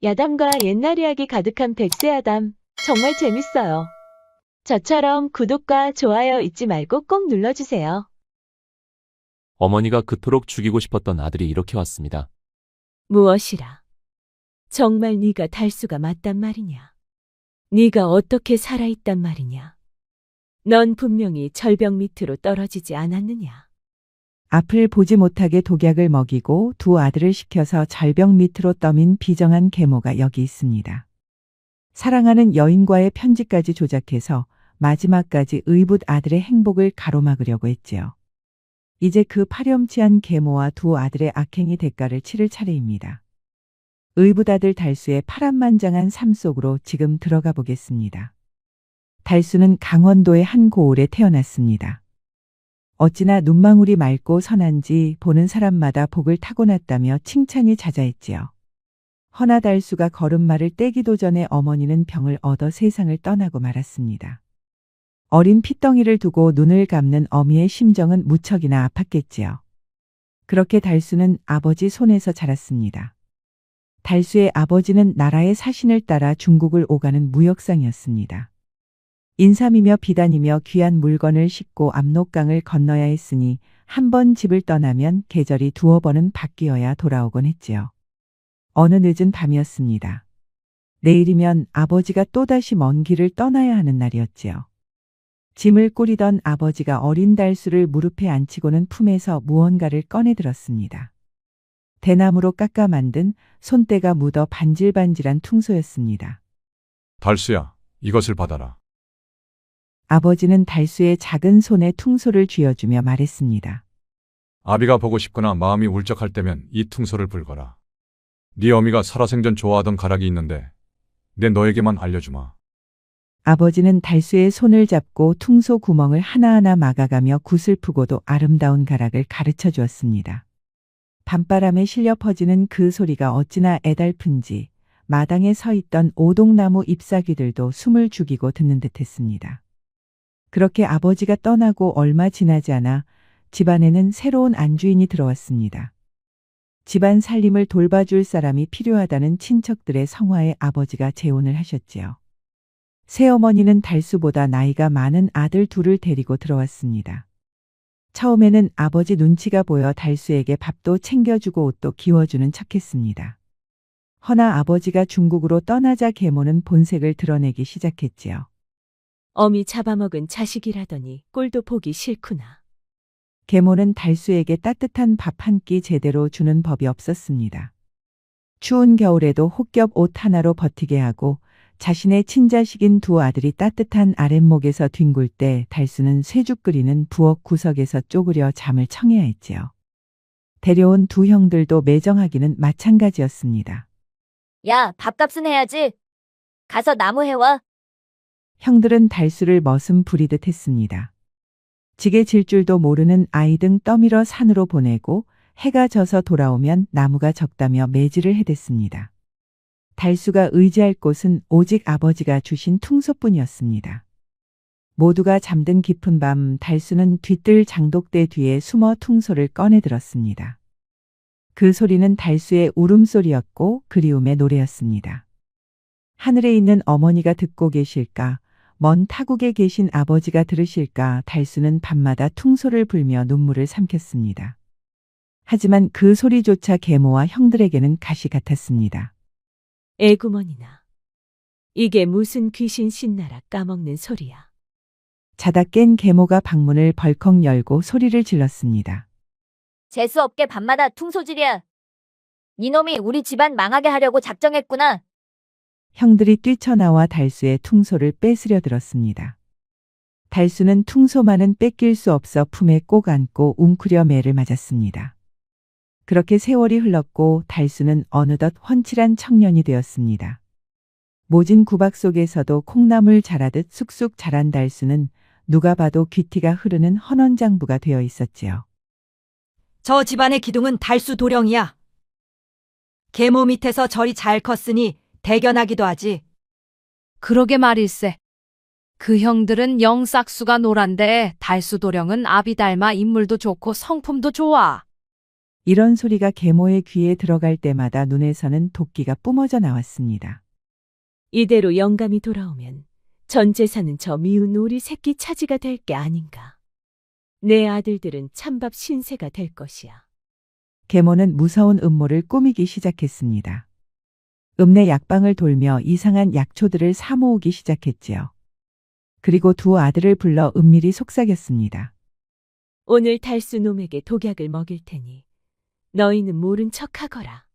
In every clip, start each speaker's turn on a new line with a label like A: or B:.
A: 야담과 옛날 이야기 가득한 백세야담. 정말 재밌어요. 저처럼 구독과 좋아요 잊지 말고 꼭 눌러주세요.
B: 어머니가 그토록 죽이고 싶었던 아들이 이렇게 왔습니다.
C: 무엇이라? 정말 네가 달수가 맞단 말이냐? 네가 어떻게 살아있단 말이냐? 넌 분명히 절벽 밑으로 떨어지지 않았느냐?
D: 앞을 보지 못하게 독약을 먹이고 두 아들을 시켜서 절벽 밑으로 떠민 비정한 계모가 여기 있습니다. 사랑하는 여인과의 편지까지 조작해서 마지막까지 의붓 아들의 행복을 가로막으려고 했지요. 이제 그 파렴치한 계모와 두 아들의 악행이 대가를 치를 차례입니다. 의붓 아들 달수의 파란만장한 삶 속으로 지금 들어가 보겠습니다. 달수는 강원도의 한 고을에 태어났습니다. 어찌나 눈망울이 맑고 선한지 보는 사람마다 복을 타고났다며 칭찬이 자자했지요. 허나 달수가 걸음마를 떼기도 전에 어머니는 병을 얻어 세상을 떠나고 말았습니다. 어린 핏덩이를 두고 눈을 감는 어미의 심정은 무척이나 아팠겠지요. 그렇게 달수는 아버지 손에서 자랐습니다. 달수의 아버지는 나라의 사신을 따라 중국을 오가는 무역상이었습니다. 인삼이며 비단이며 귀한 물건을 싣고 압록강을 건너야 했으니 한 번 집을 떠나면 계절이 두어 번은 바뀌어야 돌아오곤 했지요. 어느 늦은 밤이었습니다. 내일이면 아버지가 또다시 먼 길을 떠나야 하는 날이었지요. 짐을 꾸리던 아버지가 어린 달수를 무릎에 앉히고는 품에서 무언가를 꺼내 들었습니다. 대나무로 깎아 만든 손때가 묻어 반질반질한 퉁소였습니다.
E: 달수야, 이것을 받아라.
D: 아버지는 달수의 작은 손에 퉁소를 쥐어주며 말했습니다.
E: 아비가 보고 싶거나 마음이 울적할 때면 이 퉁소를 불거라. 네 어미가 살아생전 좋아하던 가락이 있는데 내 너에게만 알려주마.
D: 아버지는 달수의 손을 잡고 퉁소 구멍을 하나하나 막아가며 구슬프고도 아름다운 가락을 가르쳐 주었습니다. 밤바람에 실려 퍼지는 그 소리가 어찌나 애달픈지 마당에 서 있던 오동나무 잎사귀들도 숨을 죽이고 듣는 듯했습니다. 그렇게 아버지가 떠나고 얼마 지나지 않아 집안에는 새로운 안주인이 들어왔습니다. 집안 살림을 돌봐줄 사람이 필요하다는 친척들의 성화에 아버지가 재혼을 하셨지요. 새어머니는 달수보다 나이가 많은 아들 둘을 데리고 들어왔습니다. 처음에는 아버지 눈치가 보여 달수에게 밥도 챙겨주고 옷도 기워주는 척했습니다. 허나 아버지가 중국으로 떠나자 계모는 본색을 드러내기 시작했지요.
C: 어미 잡아먹은 자식이라더니 꼴도 보기 싫구나.
D: 계모는 달수에게 따뜻한 밥 한 끼 제대로 주는 법이 없었습니다. 추운 겨울에도 혹겹 옷 하나로 버티게 하고 자신의 친자식인 두 아들이 따뜻한 아랫목에서 뒹굴 때 달수는 쇠죽 끓이는 부엌 구석에서 쪼그려 잠을 청해야 했지요. 데려온 두 형들도 매정하기는 마찬가지였습니다.
F: 야, 밥값은 해야지. 가서 나무 해와.
D: 형들은 달수를 머슴 부리듯 했습니다. 지게 질 줄도 모르는 아이 등 떠밀어 산으로 보내고 해가 져서 돌아오면 나무가 적다며 매질을 해댔습니다. 달수가 의지할 곳은 오직 아버지가 주신 퉁소뿐이었습니다. 모두가 잠든 깊은 밤 달수는 뒤뜰 장독대 뒤에 숨어 퉁소를 꺼내 들었습니다. 그 소리는 달수의 울음소리였고 그리움의 노래였습니다. 하늘에 있는 어머니가 듣고 계실까, 먼 타국에 계신 아버지가 들으실까 달수는 밤마다 퉁소를 불며 눈물을 삼켰습니다. 하지만 그 소리조차 계모와 형들에게는 가시 같았습니다.
C: 애구머니나. 이게 무슨 귀신 신나라 까먹는 소리야.
D: 자다 깬 계모가 방문을 벌컥 열고 소리를 질렀습니다.
F: 재수없게 밤마다 퉁소질이야. 니놈이 우리 집안 망하게 하려고 작정했구나.
D: 형들이 뛰쳐나와 달수의 퉁소를 뺏으려 들었습니다. 달수는 퉁소만은 뺏길 수 없어 품에 꼭 안고 웅크려 매를 맞았습니다. 그렇게 세월이 흘렀고 달수는 어느덧 훤칠한 청년이 되었습니다. 모진 구박 속에서도 콩나물 자라듯 쑥쑥 자란 달수는 누가 봐도 귀티가 흐르는 헌원장부가 되어 있었지요.
G: 저 집안의 기둥은 달수 도령이야. 계모 밑에서 절이 잘 컸으니 대견하기도 하지.
H: 그러게 말일세. 그 형들은 영싹수가 노란데 달수도령은 아비 닮아 인물도 좋고 성품도 좋아.
D: 이런 소리가 계모의 귀에 들어갈 때마다 눈에서는 도끼가 뿜어져 나왔습니다.
C: 이대로 영감이 돌아오면 전 재산은 저 미운 우리 새끼 차지가 될 게 아닌가. 내 아들들은 찬밥 신세가 될 것이야.
D: 계모는 무서운 음모를 꾸미기 시작했습니다. 읍내 약방을 돌며 이상한 약초들을 사모으기 시작했지요. 그리고 두 아들을 불러 은밀히 속삭였습니다.
C: 오늘 달수 놈에게 독약을 먹일 테니 너희는 모른 척하거라.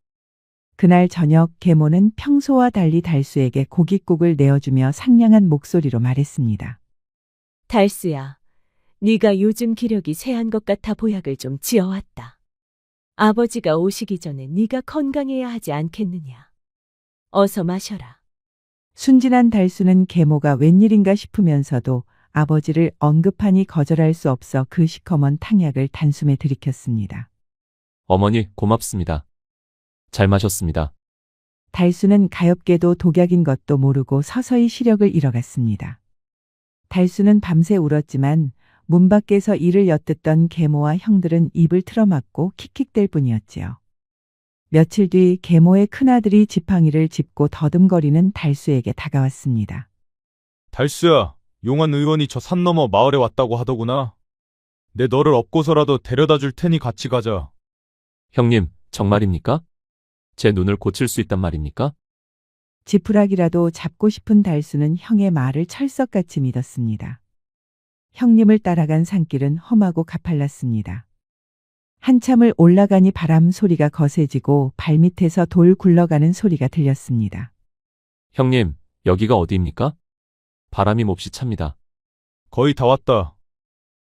D: 그날 저녁 계모는 평소와 달리 달수에게 고깃국을 내어주며 상냥한 목소리로 말했습니다.
C: 달수야, 네가 요즘 기력이 쇠한 것 같아 보약을 좀 지어왔다. 아버지가 오시기 전에 네가 건강해야 하지 않겠느냐. 어서 마셔라.
D: 순진한 달수는 계모가 웬일인가 싶으면서도 아버지를 언급하니 거절할 수 없어 그 시커먼 탕약을 단숨에 들이켰습니다.
B: 어머니, 고맙습니다. 잘 마셨습니다.
D: 달수는 가엾게도 독약인 것도 모르고 서서히 시력을 잃어갔습니다. 달수는 밤새 울었지만 문 밖에서 이를 엿듣던 계모와 형들은 입을 틀어막고 킥킥댈 뿐이었지요. 며칠 뒤 계모의 큰아들이 지팡이를 짚고 더듬거리는 달수에게 다가왔습니다.
I: 달수야, 용환 의원이 저 산 너머 마을에 왔다고 하더구나. 내 너를 업고서라도 데려다 줄 테니 같이 가자.
B: 형님, 정말입니까? 제 눈을 고칠 수 있단 말입니까?
D: 지푸라기라도 잡고 싶은 달수는 형의 말을 철석같이 믿었습니다. 형님을 따라간 산길은 험하고 가팔랐습니다. 한참을 올라가니 바람 소리가 거세지고 발밑에서 돌 굴러가는 소리가 들렸습니다.
B: 형님, 여기가 어디입니까? 바람이 몹시 찹니다.
I: 거의 다 왔다.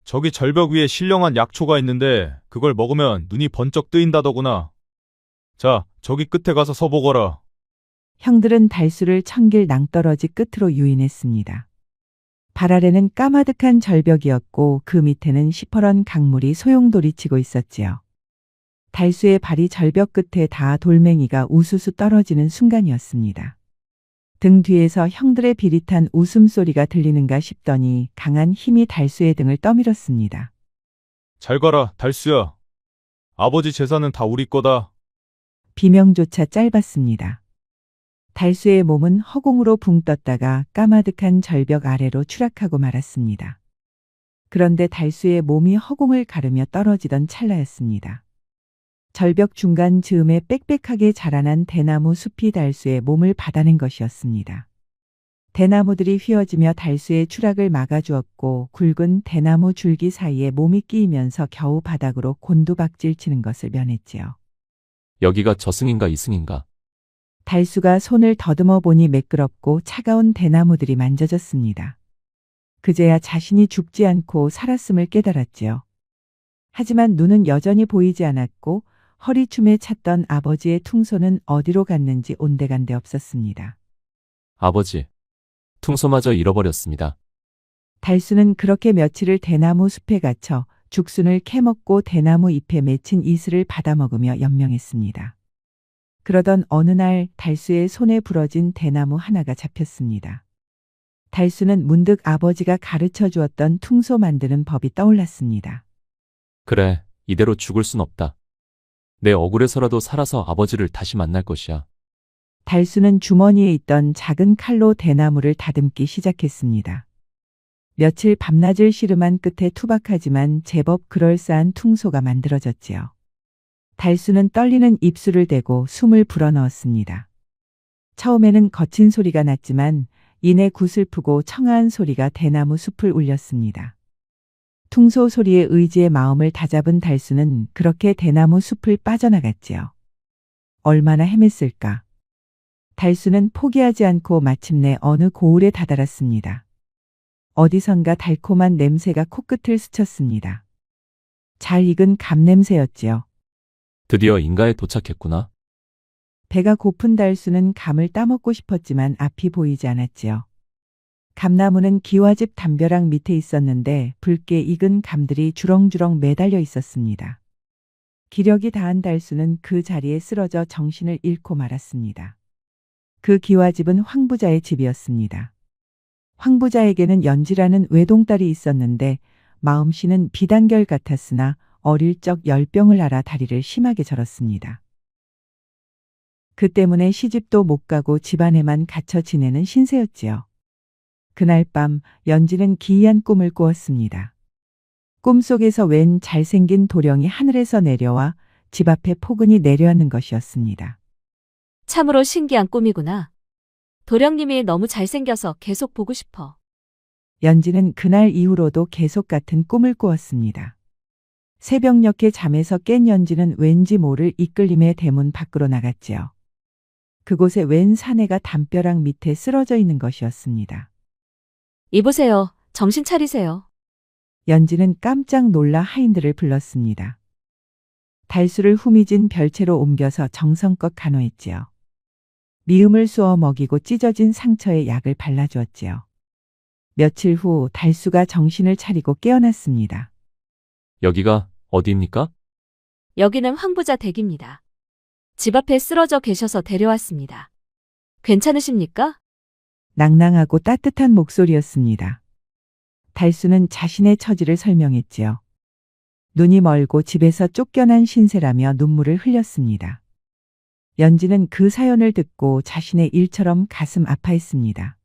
I: 저기 절벽 위에 신령한 약초가 있는데 그걸 먹으면 눈이 번쩍 뜨인다더구나. 자, 저기 끝에 가서 서보거라.
D: 형들은 달수를 천길 낭떠러지 끝으로 유인했습니다. 발 아래는 까마득한 절벽이었고 그 밑에는 시퍼런 강물이 소용돌이치고 있었지요. 달수의 발이 절벽 끝에 닿아 돌멩이가 우수수 떨어지는 순간이었습니다. 등 뒤에서 형들의 비릿한 웃음소리가 들리는가 싶더니 강한 힘이 달수의 등을 떠밀었습니다.
I: 잘 가라, 달수야. 아버지 재산은 다 우리 거다.
D: 비명조차 짧았습니다. 달수의 몸은 허공으로 붕 떴다가 까마득한 절벽 아래로 추락하고 말았습니다. 그런데 달수의 몸이 허공을 가르며 떨어지던 찰나였습니다. 절벽 중간 즈음에 빽빽하게 자라난 대나무 숲이 달수의 몸을 받아낸 것이었습니다. 대나무들이 휘어지며 달수의 추락을 막아주었고 굵은 대나무 줄기 사이에 몸이 끼이면서 겨우 바닥으로 곤두박질 치는 것을 면했지요.
B: 여기가 저승인가 이승인가?
D: 달수가 손을 더듬어 보니 매끄럽고 차가운 대나무들이 만져졌습니다. 그제야 자신이 죽지 않고 살았음을 깨달았지요. 하지만 눈은 여전히 보이지 않았고 허리춤에 찼던 아버지의 퉁소는 어디로 갔는지 온데간데 없었습니다.
B: 아버지, 퉁소마저 잃어버렸습니다.
D: 달수는 그렇게 며칠을 대나무 숲에 갇혀 죽순을 캐먹고 대나무 잎에 맺힌 이슬을 받아먹으며 연명했습니다. 그러던 어느 날 달수의 손에 부러진 대나무 하나가 잡혔습니다. 달수는 문득 아버지가 가르쳐 주었던 퉁소 만드는 법이 떠올랐습니다.
B: 그래, 이대로 죽을 순 없다. 내 억울해서라도 살아서 아버지를 다시 만날 것이야.
D: 달수는 주머니에 있던 작은 칼로 대나무를 다듬기 시작했습니다. 며칠 밤낮을 씨름한 끝에 투박하지만 제법 그럴싸한 퉁소가 만들어졌지요. 달수는 떨리는 입술을 대고 숨을 불어넣었습니다. 처음에는 거친 소리가 났지만 이내 구슬프고 청아한 소리가 대나무 숲을 울렸습니다. 퉁소 소리에 의지의 마음을 다잡은 달수는 그렇게 대나무 숲을 빠져나갔지요. 얼마나 헤맸을까. 달수는 포기하지 않고 마침내 어느 고을에 다다랐습니다. 어디선가 달콤한 냄새가 코끝을 스쳤습니다. 잘 익은 감 냄새였지요.
B: 드디어 인가에 도착했구나.
D: 배가 고픈 달수는 감을 따먹고 싶었지만 앞이 보이지 않았지요. 감나무는 기와집 담벼락 밑에 있었는데 붉게 익은 감들이 주렁주렁 매달려 있었습니다. 기력이 다한 달수는 그 자리에 쓰러져 정신을 잃고 말았습니다. 그 기와집은 황부자의 집이었습니다. 황부자에게는 연지라는 외동딸이 있었는데 마음씨는 비단결 같았으나 어릴 적 열병을 앓아 다리를 심하게 절었습니다. 그 때문에 시집도 못 가고 집안에만 갇혀 지내는 신세였지요. 그날 밤 연지는 기이한 꿈을 꾸었습니다. 꿈속에서 웬 잘생긴 도령이 하늘에서 내려와 집 앞에 포근히 내려앉는 것이었습니다.
A: 참으로 신기한 꿈이구나. 도령님이 너무 잘생겨서 계속 보고 싶어.
D: 연지는 그날 이후로도 계속 같은 꿈을 꾸었습니다. 새벽녘에 잠에서 깬 연지는 왠지 모를 이끌림에 대문 밖으로 나갔지요. 그곳에 웬 사내가 담벼락 밑에 쓰러져 있는 것이었습니다.
A: 이보세요. 정신 차리세요.
D: 연지는 깜짝 놀라 하인들을 불렀습니다. 달수를 후미진 별채로 옮겨서 정성껏 간호했지요. 미음을 쏘어 먹이고 찢어진 상처에 약을 발라주었지요. 며칠 후 달수가 정신을 차리고 깨어났습니다.
B: 여기가 어디입니까?
A: 여기는 황부자 댁입니다. 집 앞에 쓰러져 계셔서 데려왔습니다. 괜찮으십니까?
D: 낭낭하고 따뜻한 목소리였습니다. 달수는 자신의 처지를 설명했지요. 눈이 멀고 집에서 쫓겨난 신세라며 눈물을 흘렸습니다. 연지는 그 사연을 듣고 자신의 일처럼 가슴 아파했습니다.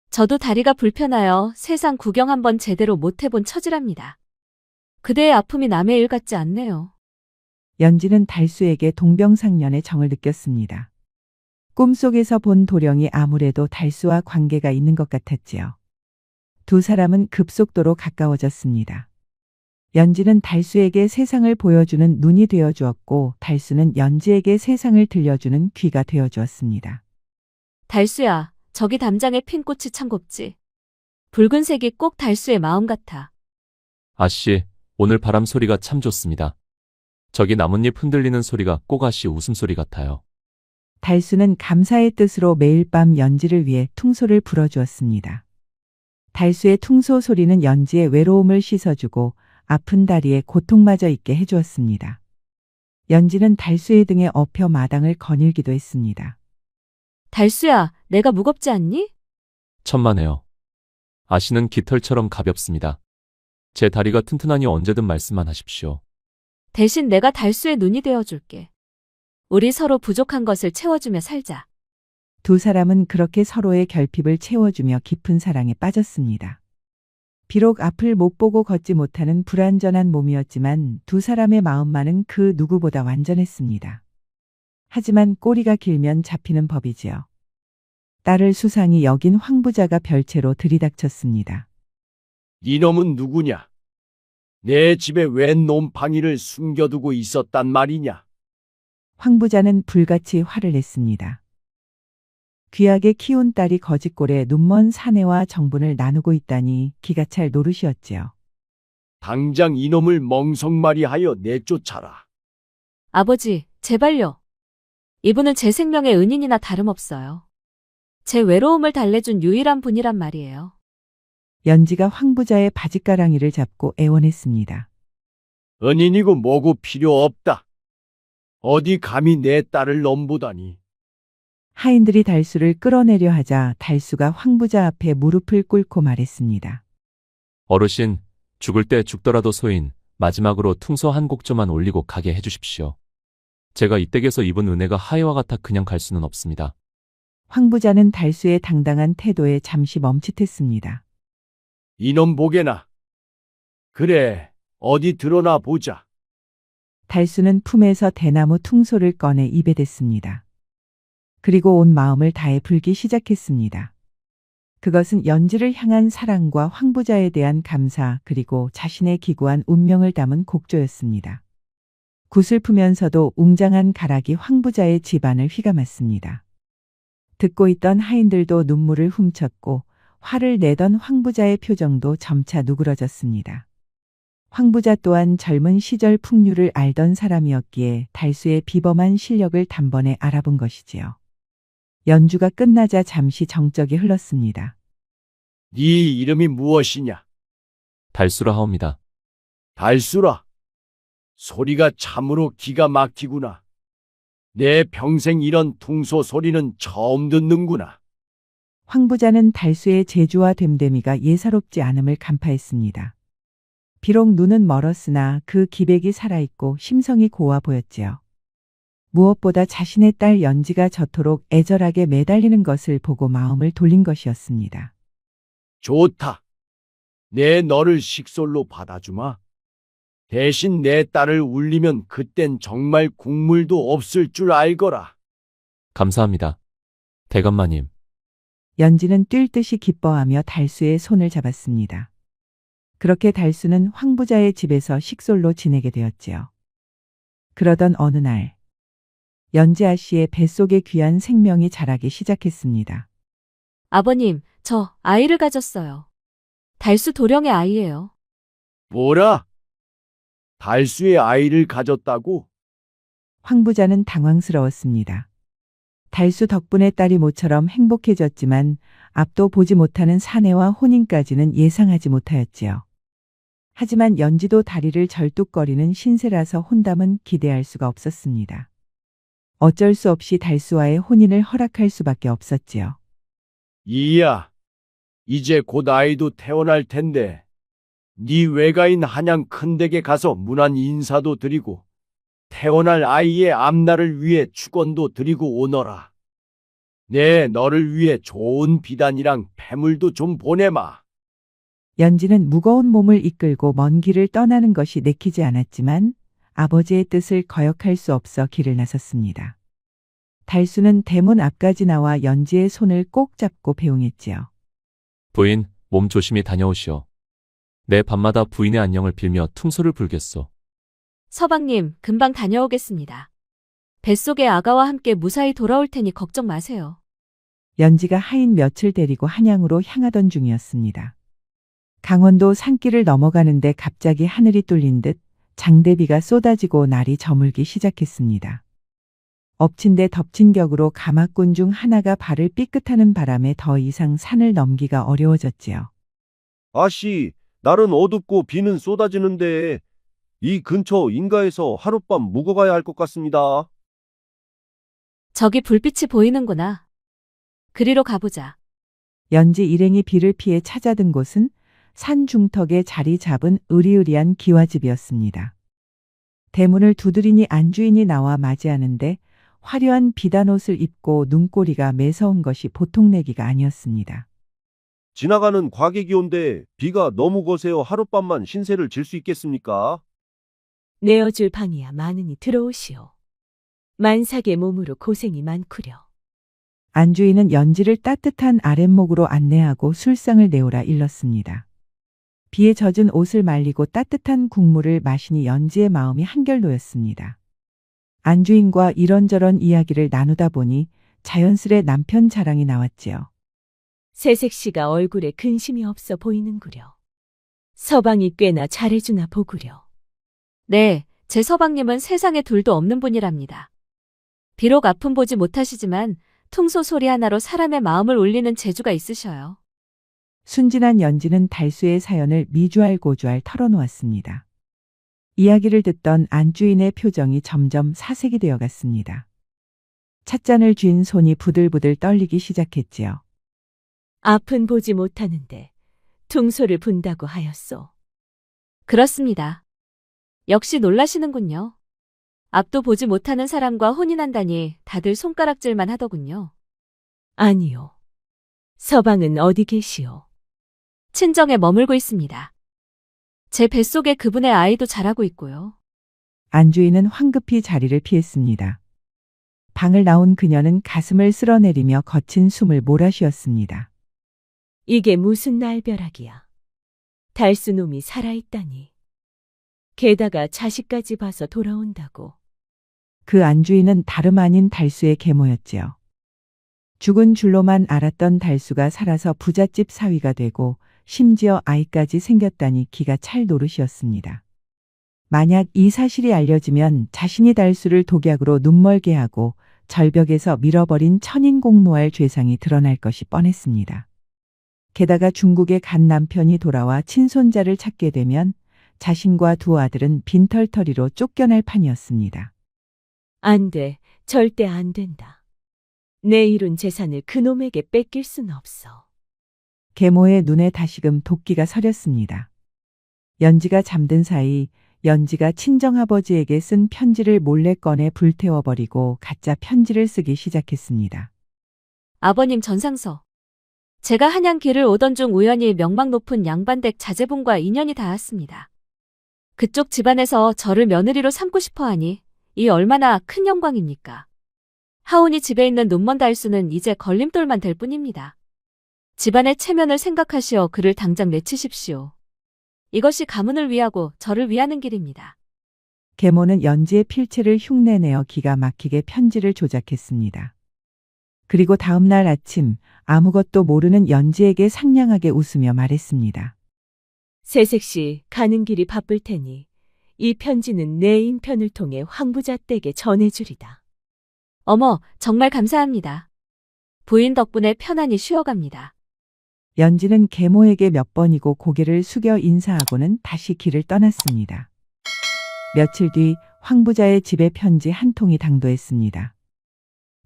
A: 저도 다리가 불편하여 세상 구경 한번 제대로 못 해본 처지랍니다. 그대의 아픔이 남의 일 같지 않네요.
D: 연지는 달수에게 동병상련의 정을 느꼈습니다. 꿈속에서 본 도령이 아무래도 달수와 관계가 있는 것 같았지요. 두 사람은 급속도로 가까워졌습니다. 연지는 달수에게 세상을 보여주는 눈이 되어 주었고 달수는 연지에게 세상을 들려주는 귀가 되어 주었습니다.
A: 달수야, 저기 담장에 핀 꽃이 참 곱지. 붉은색이 꼭 달수의 마음 같아.
B: 아씨, 오늘 바람 소리가 참 좋습니다. 저기 나뭇잎 흔들리는 소리가 꼭 아씨 웃음소리 같아요.
D: 달수는 감사의 뜻으로 매일 밤 연지를 위해 퉁소를 불어주었습니다. 달수의 퉁소 소리는 연지의 외로움을 씻어주고 아픈 다리에 고통마저 잊게 해주었습니다. 연지는 달수의 등에 엎여 마당을 거닐기도 했습니다.
A: 달수야, 내가 무겁지 않니?
B: 천만에요. 아씨는 깃털처럼 가볍습니다. 제 다리가 튼튼하니 언제든 말씀만 하십시오.
A: 대신 내가 달수의 눈이 되어줄게. 우리 서로 부족한 것을 채워주며 살자.
D: 두 사람은 그렇게 서로의 결핍을 채워주며 깊은 사랑에 빠졌습니다. 비록 앞을 못 보고 걷지 못하는 불완전한 몸이었지만 두 사람의 마음만은 그 누구보다 완전했습니다. 하지만 꼬리가 길면 잡히는 법이지요. 딸을 수상히 여긴 황부자가 별채로 들이닥쳤습니다.
J: 이놈은 누구냐? 내 집에 웬 놈팡이를 숨겨두고 있었단 말이냐?
D: 황부자는 불같이 화를 냈습니다. 귀하게 키운 딸이 거짓골에 눈먼 사내와 정분을 나누고 있다니 기가 찰 노릇이었지요.
J: 당장 이놈을 멍석말이하여 내쫓아라.
A: 아버지, 제발요. 이분은 제 생명의 은인이나 다름없어요. 제 외로움을 달래준 유일한 분이란 말이에요.
D: 연지가 황부자의 바짓가랑이를 잡고 애원했습니다.
J: 은인이고 뭐고 필요 없다. 어디 감히 내 딸을 넘보다니.
D: 하인들이 달수를 끌어내려 하자 달수가 황부자 앞에 무릎을 꿇고 말했습니다.
B: 어르신, 죽을 때 죽더라도 소인, 마지막으로 퉁소 한 곡조만 올리고 가게 해주십시오. 제가 이 댁에서 입은 은혜가 하해와 같아 그냥 갈 수는 없습니다.
D: 황부자는 달수의 당당한 태도에 잠시 멈칫했습니다.
J: 이놈 보게나. 그래, 어디 드러나 보자.
D: 달수는 품에서 대나무 퉁소를 꺼내 입에 댔습니다. 그리고 온 마음을 다해 불기 시작했습니다. 그것은 연지를 향한 사랑과 황부자에 대한 감사 그리고 자신의 기구한 운명을 담은 곡조였습니다. 구슬프면서도 웅장한 가락이 황부자의 집안을 휘감았습니다. 듣고 있던 하인들도 눈물을 훔쳤고 화를 내던 황부자의 표정도 점차 누그러졌습니다. 황부자 또한 젊은 시절 풍류를 알던 사람이었기에 달수의 비범한 실력을 단번에 알아본 것이지요. 연주가 끝나자 잠시 정적이 흘렀습니다.
J: 네 이름이 무엇이냐?
B: 달수라 하옵니다.
J: 달수라. 소리가 참으로 기가 막히구나. 내 평생 이런 퉁소 소리는 처음 듣는구나.
D: 황부자는 달수의 재주와 됨됨이가 예사롭지 않음을 간파했습니다. 비록 눈은 멀었으나 그 기백이 살아있고 심성이 고와 보였지요. 무엇보다 자신의 딸 연지가 저토록 애절하게 매달리는 것을 보고 마음을 돌린 것이었습니다.
J: 좋다. 내 너를 식솔로 받아주마. 대신 내 딸을 울리면 그땐 정말 국물도 없을 줄 알거라.
B: 감사합니다. 대감마님.
D: 연지는 뛸 듯이 기뻐하며 달수의 손을 잡았습니다. 그렇게 달수는 황부자의 집에서 식솔로 지내게 되었지요. 그러던 어느 날, 연지아 씨의 뱃속에 귀한 생명이 자라기 시작했습니다.
H: 아버님, 저 아이를 가졌어요. 달수 도령의 아이예요.
J: 뭐라? 달수의 아이를 가졌다고?
D: 황부자는 당황스러웠습니다. 달수 덕분에 딸이 모처럼 행복해졌지만 앞도 보지 못하는 사내와 혼인까지는 예상하지 못하였지요. 하지만 연지도 다리를 절뚝거리는 신세라서 혼담은 기대할 수가 없었습니다. 어쩔 수 없이 달수와의 혼인을 허락할 수밖에 없었지요.
J: 이야, 이제 곧 아이도 태어날 텐데 네 외가인 한양 큰댁에 가서 문안 인사도 드리고 태어날 아이의 앞날을 위해 축원도 드리고 오너라. 네, 너를 위해 좋은 비단이랑 패물도 좀 보내마.
D: 연지는 무거운 몸을 이끌고 먼 길을 떠나는 것이 내키지 않았지만 아버지의 뜻을 거역할 수 없어 길을 나섰습니다. 달수는 대문 앞까지 나와 연지의 손을 꼭 잡고 배웅했지요.
B: 부인, 몸 조심히 다녀오시오. 내 밤마다 부인의 안녕을 빌며 퉁소를 불겠소.
H: 서방님, 금방 다녀오겠습니다. 뱃속의 아가와 함께 무사히 돌아올 테니 걱정 마세요.
D: 연지가 하인 며칠 데리고 한양으로 향하던 중이었습니다. 강원도 산길을 넘어가는데 갑자기 하늘이 뚫린 듯 장대비가 쏟아지고 날이 저물기 시작했습니다. 엎친 데 덮친 격으로 가마꾼 중 하나가 발을 삐끗하는 바람에 더 이상 산을 넘기가 어려워졌지요.
K: 아씨, 날은 어둡고 비는 쏟아지는데 이 근처 인가에서 하룻밤 묵어가야 할 것 같습니다.
H: 저기 불빛이 보이는구나. 그리로 가보자.
D: 연지 일행이 비를 피해 찾아든 곳은 산 중턱에 자리 잡은 으리으리한 기와집이었습니다. 대문을 두드리니 안주인이 나와 맞이하는데 화려한 비단옷을 입고 눈꼬리가 매서운 것이 보통 내기가 아니었습니다.
K: 지나가는 과객이 온데 비가 너무 거세어 하룻밤만 신세를 질 수 있겠습니까?
C: 내어줄 방이야 많으니 들어오시오. 만삭의 몸으로 고생이 많구려.
D: 안주인은 연지를 따뜻한 아랫목으로 안내하고 술상을 내오라 일렀습니다. 비에 젖은 옷을 말리고 따뜻한 국물을 마시니 연지의 마음이 한결 놓였습니다. 안주인과 이런저런 이야기를 나누다 보니 자연스레 남편 자랑이 나왔지요.
C: 새색시가 얼굴에 근심이 없어 보이는구려. 서방이 꽤나 잘해주나 보구려.
H: 네, 제 서방님은 세상에 둘도 없는 분이랍니다. 비록 아픔 보지 못하시지만 퉁소 소리 하나로 사람의 마음을 울리는 재주가 있으셔요.
D: 순진한 연지는 달수의 사연을 미주알 고주알 털어놓았습니다. 이야기를 듣던 안주인의 표정이 점점 사색이 되어갔습니다. 찻잔을 쥔 손이 부들부들 떨리기 시작했지요.
C: 앞은 보지 못하는데 퉁소를 분다고 하였소.
H: 그렇습니다. 역시 놀라시는군요. 앞도 보지 못하는 사람과 혼인한다니 다들 손가락질만 하더군요.
C: 아니요. 서방은 어디 계시오?
H: 친정에 머물고 있습니다. 제 뱃속에 그분의 아이도 자라고 있고요.
D: 안주인은 황급히 자리를 피했습니다. 방을 나온 그녀는 가슴을 쓸어내리며 거친 숨을 몰아쉬었습니다.
C: 이게 무슨 날벼락이야. 달수놈이 살아있다니. 게다가 자식까지 봐서 돌아온다고.
D: 그 안주인은 다름 아닌 달수의 계모였지요. 죽은 줄로만 알았던 달수가 살아서 부잣집 사위가 되고 심지어 아이까지 생겼다니 기가 찰 노릇이었습니다. 만약 이 사실이 알려지면 자신이 달수를 독약으로 눈멀게 하고 절벽에서 밀어버린 천인공노할 죄상이 드러날 것이 뻔했습니다. 게다가 중국에 간 남편이 돌아와 친손자를 찾게 되면 자신과 두 아들은 빈털터리로 쫓겨날 판이었습니다.
C: 안 돼. 절대 안 된다. 내 이룬 재산을 그놈에게 뺏길 순 없어.
D: 계모의 눈에 다시금 도끼가 서렸습니다. 연지가 잠든 사이 연지가 친정아버지에게 쓴 편지를 몰래 꺼내 불태워버리고 가짜 편지를 쓰기 시작했습니다.
H: 아버님 전상서. 제가 한양 길을 오던 중 우연히 명망 높은 양반댁 자제분과 인연이 닿았습니다. 그쪽 집안에서 저를 며느리로 삼고 싶어 하니 이 얼마나 큰 영광입니까? 하온이 집에 있는 눈먼 달수는 이제 걸림돌만 될 뿐입니다. 집안의 체면을 생각하시어 그를 당장 내치십시오. 이것이 가문을 위하고 저를 위하는 길입니다.
D: 계모는 연지의 필체를 흉내내어 기가 막히게 편지를 조작했습니다. 그리고 다음 날 아침 아무것도 모르는 연지에게 상냥하게 웃으며 말했습니다.
C: 새색시 가는 길이 바쁠 테니 이 편지는 내 인편을 통해 황부자 댁에 전해주리다.
H: 어머, 정말 감사합니다. 부인 덕분에 편안히 쉬어갑니다.
D: 연지는 계모에게 몇 번이고 고개를 숙여 인사하고는 다시 길을 떠났습니다. 며칠 뒤 황부자의 집에 편지 한 통이 당도했습니다.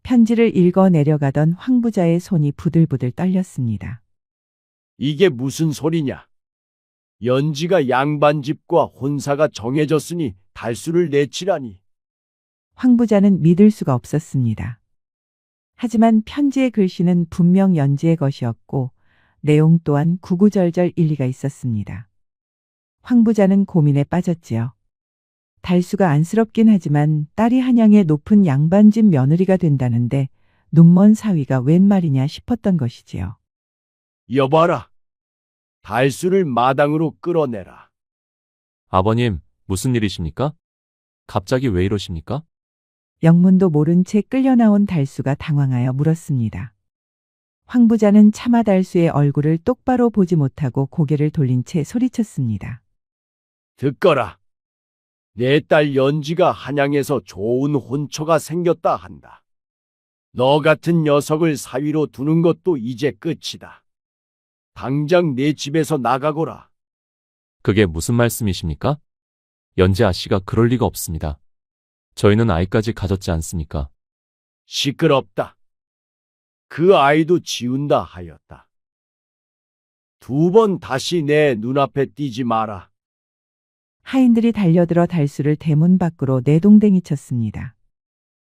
D: 편지를 읽어 내려가던 황부자의 손이 부들부들 떨렸습니다.
J: 이게 무슨 소리냐? 연지가 양반집과 혼사가 정해졌으니 달수를 내치라니.
D: 황부자는 믿을 수가 없었습니다. 하지만 편지의 글씨는 분명 연지의 것이었고 내용 또한 구구절절 일리가 있었습니다. 황부자는 고민에 빠졌지요. 달수가 안쓰럽긴 하지만 딸이 한양의 높은 양반집 며느리가 된다는데 눈먼 사위가 웬 말이냐 싶었던 것이지요.
J: 여봐라. 달수를 마당으로 끌어내라.
B: 아버님, 무슨 일이십니까? 갑자기 왜 이러십니까?
D: 영문도 모른 채 끌려나온 달수가 당황하여 물었습니다. 황부자는 차마 달수의 얼굴을 똑바로 보지 못하고 고개를 돌린 채 소리쳤습니다.
J: 듣거라. 내 딸 연지가 한양에서 좋은 혼처가 생겼다 한다. 너 같은 녀석을 사위로 두는 것도 이제 끝이다. 당장 내 집에서 나가거라.
B: 그게 무슨 말씀이십니까? 연지 아씨가 그럴 리가 없습니다. 저희는 아이까지 가졌지 않습니까?
J: 시끄럽다. 그 아이도 지운다 하였다. 2번 다시 내 눈앞에 띄지 마라.
D: 하인들이 달려들어 달수를 대문 밖으로 내동댕이 쳤습니다.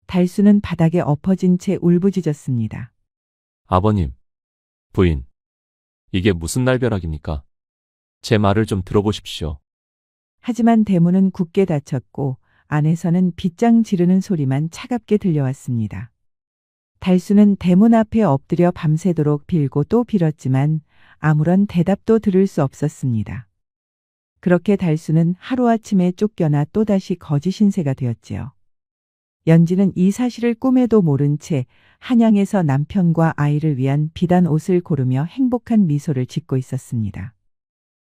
D: 달수는 바닥에 엎어진 채 울부짖었습니다.
B: 아버님, 부인, 이게 무슨 날벼락입니까? 제 말을 좀 들어보십시오.
D: 하지만 대문은 굳게 닫혔고 안에서는 빗장 지르는 소리만 차갑게 들려왔습니다. 달수는 대문 앞에 엎드려 밤새도록 빌고 또 빌었지만 아무런 대답도 들을 수 없었습니다. 그렇게 달수는 하루아침에 쫓겨나 또다시 거짓 신세가 되었지요. 연지는 이 사실을 꿈에도 모른 채 한양에서 남편과 아이를 위한 비단 옷을 고르며 행복한 미소를 짓고 있었습니다.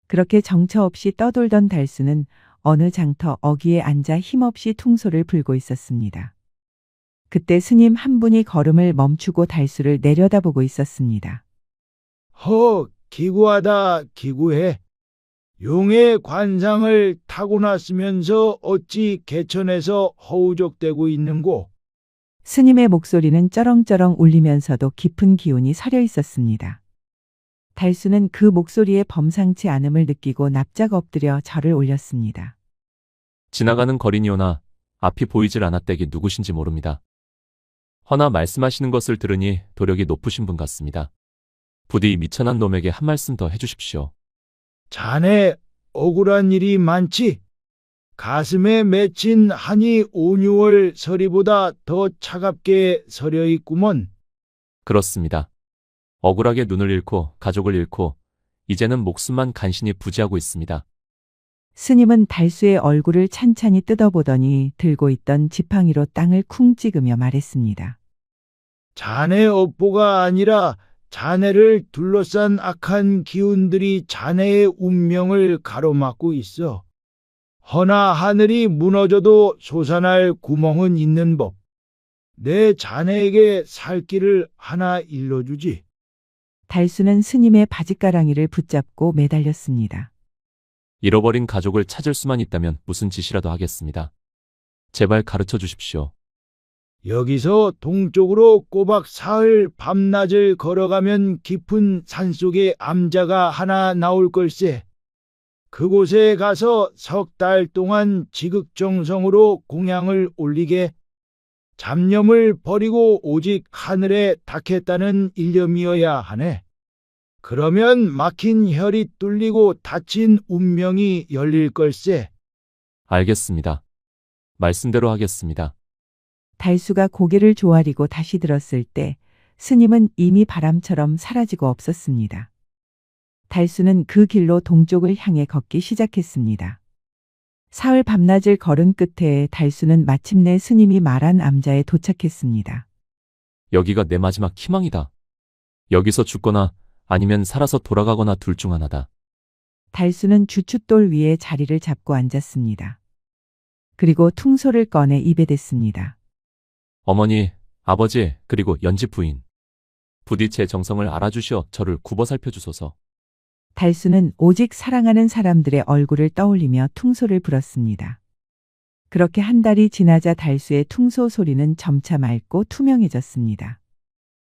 D: 그렇게 정처 없이 떠돌던 달수는 어느 장터 어귀에 앉아 힘없이 퉁소를 불고 있었습니다. 그때 스님 한 분이 걸음을 멈추고 달수를 내려다보고 있었습니다.
L: 기구하다 기구해. 용의 관상을 타고났으면서 어찌 개천에서 허우적대고 있는고?
D: 스님의 목소리는 쩌렁쩌렁 울리면서도 깊은 기운이 서려 있었습니다. 달수는 그 목소리에 범상치 않음을 느끼고 납작 엎드려 절을 올렸습니다.
B: 지나가는 거리니오나 앞이 보이질 않았대기 누구신지 모릅니다. 허나 말씀하시는 것을 들으니 도력이 높으신 분 같습니다. 부디 미천한 놈에게 한 말씀 더 해주십시오.
L: 자네 억울한 일이 많지? 가슴에 맺힌 한이 5, 6월 서리보다 더 차갑게 서려 있구먼.
B: 그렇습니다. 억울하게 눈을 잃고 가족을 잃고 이제는 목숨만 간신히 부지하고 있습니다.
D: 스님은 달수의 얼굴을 찬찬히 뜯어보더니 들고 있던 지팡이로 땅을 쿵 찍으며 말했습니다.
L: 자네 업보가 아니라 자네를 둘러싼 악한 기운들이 자네의 운명을 가로막고 있어. 허나 하늘이 무너져도 솟아날 구멍은 있는 법. 내 자네에게 살 길을 하나 일러주지.
D: 달수는 스님의 바짓가랑이를 붙잡고 매달렸습니다.
B: 잃어버린 가족을 찾을 수만 있다면 무슨 짓이라도 하겠습니다. 제발 가르쳐 주십시오.
L: 여기서 동쪽으로 꼬박 사흘 밤낮을 걸어가면 깊은 산속에 암자가 하나 나올 걸세. 그곳에 가서 3달 동안 지극정성으로 공양을 올리게 잡념을 버리고 오직 하늘에 닿겠다는 일념이어야 하네. 그러면 막힌 혈이 뚫리고 닫힌 운명이 열릴 걸세.
B: 알겠습니다. 말씀대로 하겠습니다.
D: 달수가 고개를 조아리고 다시 들었을 때 스님은 이미 바람처럼 사라지고 없었습니다. 달수는 그 길로 동쪽을 향해 걷기 시작했습니다. 사흘 밤낮을 걸은 끝에 달수는 마침내 스님이 말한 암자에 도착했습니다.
B: 여기가 내 마지막 희망이다. 여기서 죽거나 아니면 살아서 돌아가거나 둘 중 하나다.
D: 달수는 주춧돌 위에 자리를 잡고 앉았습니다. 그리고 퉁소를 꺼내 입에 댔습니다.
B: 어머니, 아버지, 그리고 연지 부인. 부디 제 정성을 알아주시어 저를 굽어 살펴주소서.
D: 달수는 오직 사랑하는 사람들의 얼굴을 떠올리며 퉁소를 불었습니다. 그렇게 한 달이 지나자 달수의 퉁소 소리는 점차 맑고 투명해졌습니다.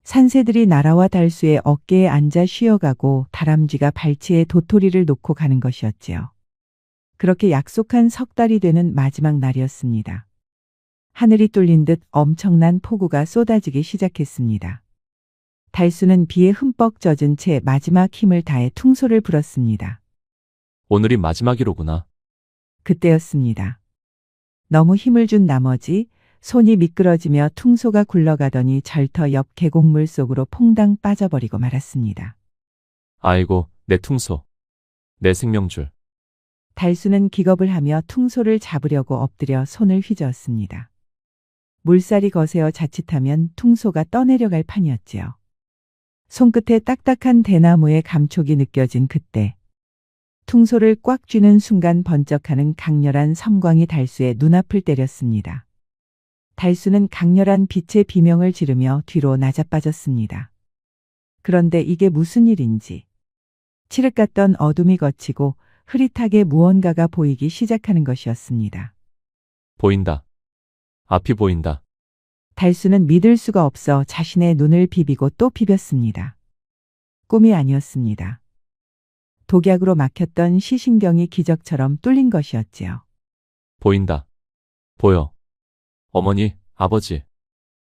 D: 산새들이 날아와 달수의 어깨에 앉아 쉬어가고 다람쥐가 발치에 도토리를 놓고 가는 것이었지요. 그렇게 약속한 3달이 되는 마지막 날이었습니다. 하늘이 뚫린 듯 엄청난 폭우가 쏟아지기 시작했습니다. 달수는 비에 흠뻑 젖은 채 마지막 힘을 다해 퉁소를 불었습니다.
B: 오늘이 마지막이로구나.
D: 그때였습니다. 너무 힘을 준 나머지 손이 미끄러지며 퉁소가 굴러가더니 절터 옆 계곡물 속으로 퐁당 빠져버리고 말았습니다.
B: 아이고, 내 퉁소. 내 생명줄.
D: 달수는 기겁을 하며 퉁소를 잡으려고 엎드려 손을 휘저었습니다. 물살이 거세어 자칫하면 퉁소가 떠내려갈 판이었지요. 손끝에 딱딱한 대나무의 감촉이 느껴진 그때 퉁소를 꽉 쥐는 순간 번쩍하는 강렬한 섬광이 달수의 눈앞을 때렸습니다. 달수는 강렬한 빛의 비명을 지르며 뒤로 나자빠졌습니다. 그런데 이게 무슨 일인지 칠흑 같던 어둠이 걷히고 흐릿하게 무언가가 보이기 시작하는 것이었습니다.
B: 보인다. 앞이 보인다.
D: 달수는 믿을 수가 없어 자신의 눈을 비비고 또 비볐습니다. 꿈이 아니었습니다. 독약으로 막혔던 시신경이 기적처럼 뚫린 것이었지요.
B: 보인다. 보여. 어머니, 아버지.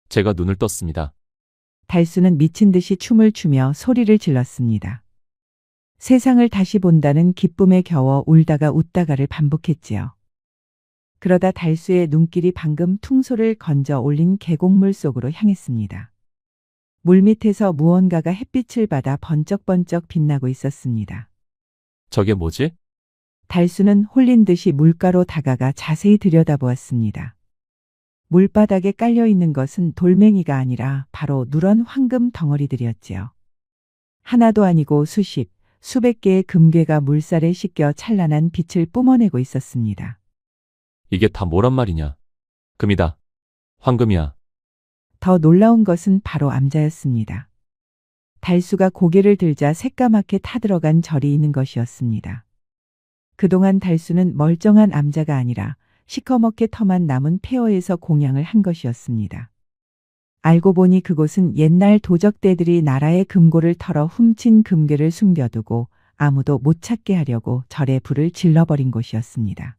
B: 제가 눈을 떴습니다.
D: 달수는 미친 듯이 춤을 추며 소리를 질렀습니다. 세상을 다시 본다는 기쁨에 겨워 울다가 웃다가를 반복했지요. 그러다 달수의 눈길이 방금 퉁소를 건져 올린 계곡물 속으로 향했습니다. 물밑에서 무언가가 햇빛을 받아 번쩍번쩍 빛나고 있었습니다.
B: 저게 뭐지?
D: 달수는 홀린 듯이 물가로 다가가 자세히 들여다보았습니다. 물바닥에 깔려있는 것은 돌멩이가 아니라 바로 누런 황금 덩어리들이었지요. 하나도 아니고 수십, 수백 개의 금괴가 물살에 씻겨 찬란한 빛을 뿜어내고 있었습니다.
B: 이게 다 뭐란 말이냐? 금이다. 황금이야.
D: 더 놀라운 것은 바로 암자였습니다. 달수가 고개를 들자 새까맣게 타들어간 절이 있는 것이었습니다. 그동안 달수는 멀쩡한 암자가 아니라 시커멓게 터만 남은 폐허에서 공양을 한 것이었습니다. 알고 보니 그곳은 옛날 도적대들이 나라의 금고를 털어 훔친 금괴를 숨겨두고 아무도 못 찾게 하려고 절에 불을 질러버린 곳이었습니다.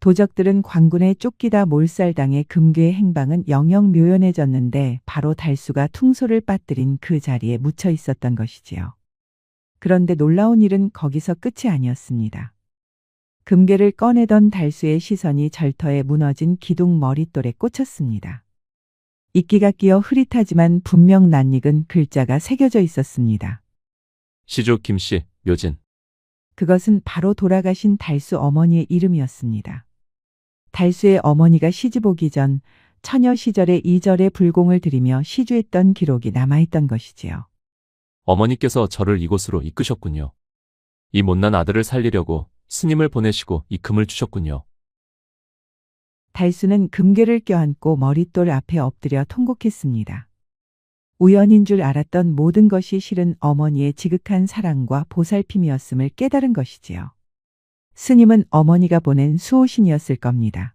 D: 도적들은 광군에 쫓기다 몰살당해 금괴의 행방은 영영 묘연해졌는데 바로 달수가 퉁소를 빠뜨린 그 자리에 묻혀 있었던 것이지요. 그런데 놀라운 일은 거기서 끝이 아니었습니다. 금괴를 꺼내던 달수의 시선이 절터에 무너진 기둥 머릿돌에 꽂혔습니다. 이끼가 끼어 흐릿하지만 분명 낯익은 글자가 새겨져 있었습니다.
B: 시주 김씨, 묘진.
D: 그것은 바로 돌아가신 달수 어머니의 이름이었습니다. 달수의 어머니가 시집 오기 전 처녀 시절에 이 절에 불공을 들이며 시주했던 기록이 남아있던 것이지요.
B: 어머니께서 저를 이곳으로 이끄셨군요. 이 못난 아들을 살리려고 스님을 보내시고 이 금을 주셨군요.
D: 달수는 금괴를 껴안고 머릿돌 앞에 엎드려 통곡했습니다. 우연인 줄 알았던 모든 것이 실은 어머니의 지극한 사랑과 보살핌이었음을 깨달은 것이지요. 스님은 어머니가 보낸 수호신이었을 겁니다.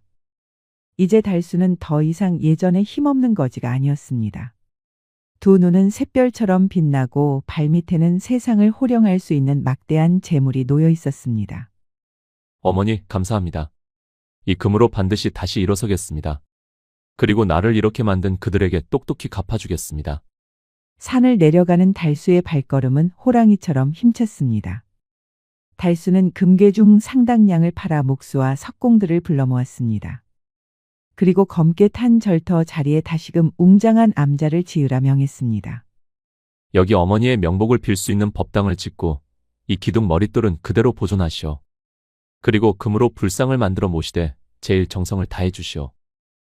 D: 이제 달수는 더 이상 예전의 힘없는 거지가 아니었습니다. 두 눈은 샛별처럼 빛나고 발밑에는 세상을 호령할 수 있는 막대한 재물이 놓여 있었습니다.
B: 어머니, 감사합니다. 이 금으로 반드시 다시 일어서겠습니다. 그리고 나를 이렇게 만든 그들에게 똑똑히 갚아주겠습니다.
D: 산을 내려가는 달수의 발걸음은 호랑이처럼 힘찼습니다. 달수는 금괴 중 상당량을 팔아 목수와 석공들을 불러 모았습니다. 그리고 검게 탄 절터 자리에 다시금 웅장한 암자를 지으라 명했습니다.
B: 여기 어머니의 명복을 빌 수 있는 법당을 짓고 이 기둥 머릿돌은 그대로 보존하시오. 그리고 금으로 불상을 만들어 모시되 제일 정성을 다해 주시오.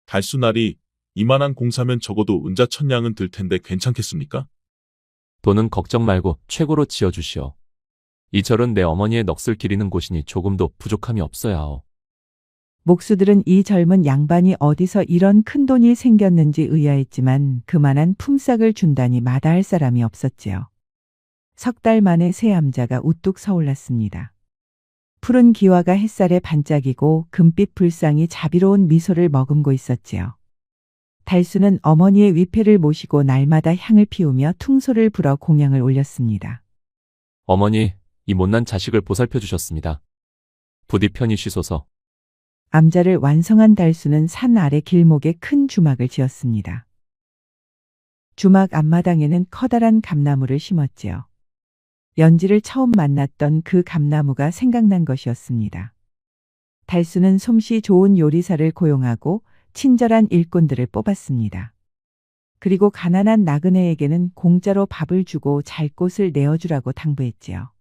M: 달수날이 이만한 공사면 적어도 은자천냥은 들 텐데 괜찮겠습니까?
B: 돈은 걱정 말고 최고로 지어주시오. 이 절은 내 어머니의 넋을 기리는 곳이니 조금도 부족함이 없어야 하오.
D: 목수들은 이 젊은 양반이 어디서 이런 큰 돈이 생겼는지 의아했지만 그만한 품삯을 준다니 마다할 사람이 없었지요. 석 달 만에 새 암자가 우뚝 서올랐습니다. 푸른 기와가 햇살에 반짝이고 금빛 불상이 자비로운 미소를 머금고 있었지요. 달수는 어머니의 위패를 모시고 날마다 향을 피우며 퉁소를 불어 공양을 올렸습니다.
B: 어머니, 이 못난 자식을 보살펴 주셨습니다. 부디 편히 쉬소서.
D: 암자를 완성한 달수는 산 아래 길목에 큰 주막을 지었습니다. 주막 앞마당에는 커다란 감나무를 심었지요. 연지를 처음 만났던 그 감나무가 생각난 것이었습니다. 달수는 솜씨 좋은 요리사를 고용하고 친절한 일꾼들을 뽑았습니다. 그리고 가난한 나그네에게는 공짜로 밥을 주고 잘 곳을 내어주라고 당부했지요.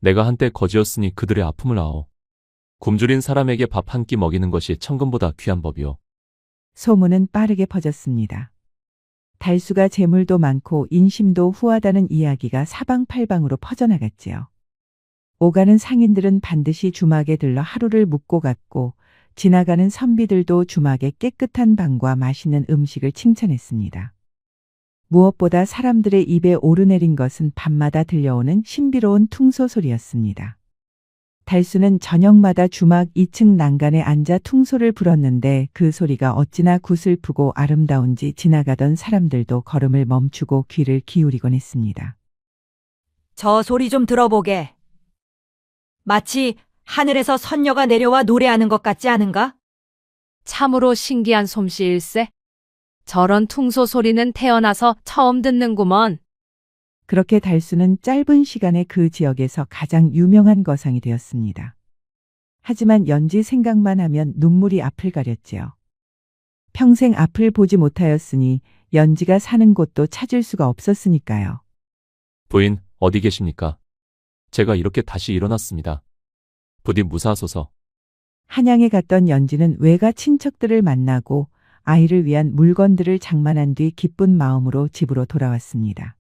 B: 내가 한때 거지였으니 그들의 아픔을 아오. 굶주린 사람에게 밥 한 끼 먹이는 것이 천금보다 귀한 법이오.
D: 소문은 빠르게 퍼졌습니다. 달수가 재물도 많고 인심도 후하다는 이야기가 사방팔방으로 퍼져나갔지요. 오가는 상인들은 반드시 주막에 들러 하루를 묵고 갔고 지나가는 선비들도 주막의 깨끗한 방과 맛있는 음식을 칭찬했습니다. 무엇보다 사람들의 입에 오르내린 것은 밤마다 들려오는 신비로운 퉁소 소리였습니다. 달수는 저녁마다 주막 2층 난간에 앉아 퉁소를 불었는데 그 소리가 어찌나 구슬프고 아름다운지 지나가던 사람들도 걸음을 멈추고 귀를 기울이곤 했습니다.
G: 저 소리 좀 들어보게. 마치 하늘에서 선녀가 내려와 노래하는 것 같지 않은가?
H: 참으로 신기한 솜씨일세. 저런 퉁소 소리는 태어나서 처음 듣는구먼.
D: 그렇게 달수는 짧은 시간에 그 지역에서 가장 유명한 거상이 되었습니다. 하지만 연지 생각만 하면 눈물이 앞을 가렸지요. 평생 앞을 보지 못하였으니 연지가 사는 곳도 찾을 수가 없었으니까요.
B: 부인, 어디 계십니까? 제가 이렇게 다시 일어났습니다. 부디 무사하소서.
D: 한양에 갔던 연지는 외가 친척들을 만나고 아이를 위한 물건들을 장만한 뒤 기쁜 마음으로 집으로 돌아왔습니다.